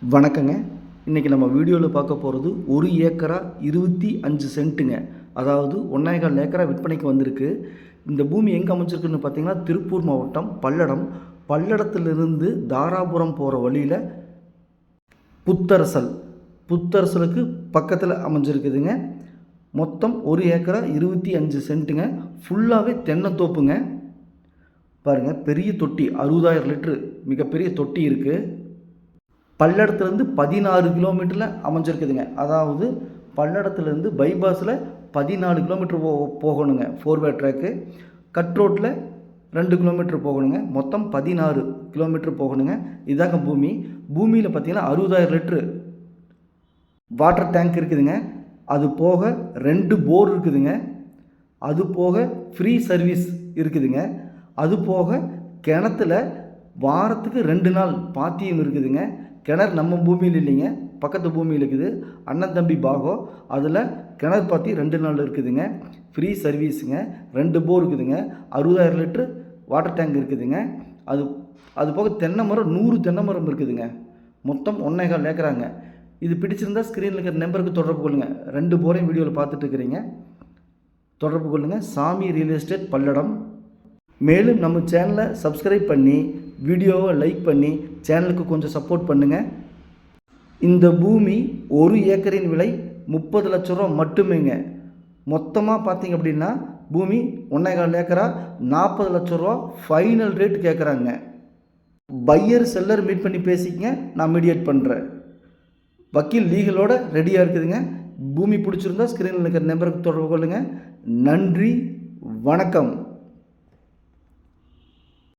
வணக்கங்க. இன்றைக்கி நம்ம வீடியோவில் பார்க்க போகிறது 1 ஏக்கரா 25 சென்ட்டுங்க. அதாவது 1,4 ஏக்கரா விற்பனைக்கு வந்திருக்கு. இந்த பூமி எங்கே அமைஞ்சிருக்குன்னு பார்த்தீங்கன்னா, திருப்பூர் மாவட்டம் பல்லடம். பல்லடத்திலிருந்து தாராபுரம் போகிற வழியில் புத்தரசலுக்கு பக்கத்தில் அமைஞ்சிருக்குதுங்க. மொத்தம் 1 ஏக்கரா 25 சென்ட்டுங்க. ஃபுல்லாகவே தென்னந்தோப்புங்க. பாருங்கள், பெரிய தொட்டி 60,000 லிட்ரு மிகப்பெரிய தொட்டி இருக்குது. பல்லடத்துலேருந்து 16 கிலோமீட்டரில் அமைஞ்சிருக்குதுங்க. அதாவது பல்லடத்துலேருந்து பைபாஸில் 14 கிலோமீட்டர் போகணுங்க. 4-வே ட்ராக்கு. கட் ரோட்டில் 2 கிலோமீட்டர் போகணுங்க. மொத்தம் 16 கிலோமீட்டர் போகணுங்க. இதாங்க பூமி. பூமியில் பார்த்திங்கன்னா 60,000 லிட்ரு வாட்டர் டேங்க் இருக்குதுங்க. அது போக 2 போர் இருக்குதுங்க. அது போக ஃப்ரீ சர்வீஸ் இருக்குதுங்க. அது போக கிணத்துல வாரத்துக்கு 2 நாள் பாத்தியம் இருக்குதுங்க. கிணறு நம்ம பூமியில் இல்லைங்க, பக்கத்து பூமியில் இருக்குது. அண்ணன் தம்பி பாகம். அதில் கிணறு பாத்தி 2 நாள் இருக்குதுங்க. ஃப்ரீ சர்வீஸுங்க. 2 போர் இருக்குதுங்க. 60,000 லிட்ரு வாட்டர் டேங்க் இருக்குதுங்க. அது போக தென்னை மரம் 100 தென்னை மரம் இருக்குதுங்க. மொத்தம் 1,4 ஏக்கராங்க. இது பிடிச்சிருந்தால் ஸ்க்ரீனில் இருக்கிற நம்பருக்கு தொடர்பு கொள்ளுங்கள். 2 போரையும் வீடியோவில் பார்த்துட்டு இருக்கிறீங்க, தொடர்பு கொள்ளுங்கள். சாமி ரியல் எஸ்டேட் பல்லடம். மேலும் நம்ம சேனலை சப்ஸ்கிரைப் பண்ணி வீடியோவை லைக் பண்ணி சேனலுக்கு கொஞ்சம் சப்போர்ட் பண்ணுங்கள். இந்த பூமி 1 ஏக்கரின் விலை 30 லட்ச ரூபா மட்டுமேங்க. மொத்தமாக பார்த்திங்க அப்படின்னா பூமி 1,4 ஏக்கரா 40 லட்ச ரூபா ஃபைனல் ரேட் கேட்குறாங்க. பையர் செல்லர் மீட் பண்ணி பேசிக்கங்க, நான் மீடியேட் பண்ணுறேன். வக்கீல் லீகலோட ரெடியாக இருக்குதுங்க. பூமி பிடிச்சிருந்தா ஸ்க்ரீனில் இருக்கிற நம்பருக்கு தொடர்பு கொள்ளுங்கள். நன்றி, வணக்கம்.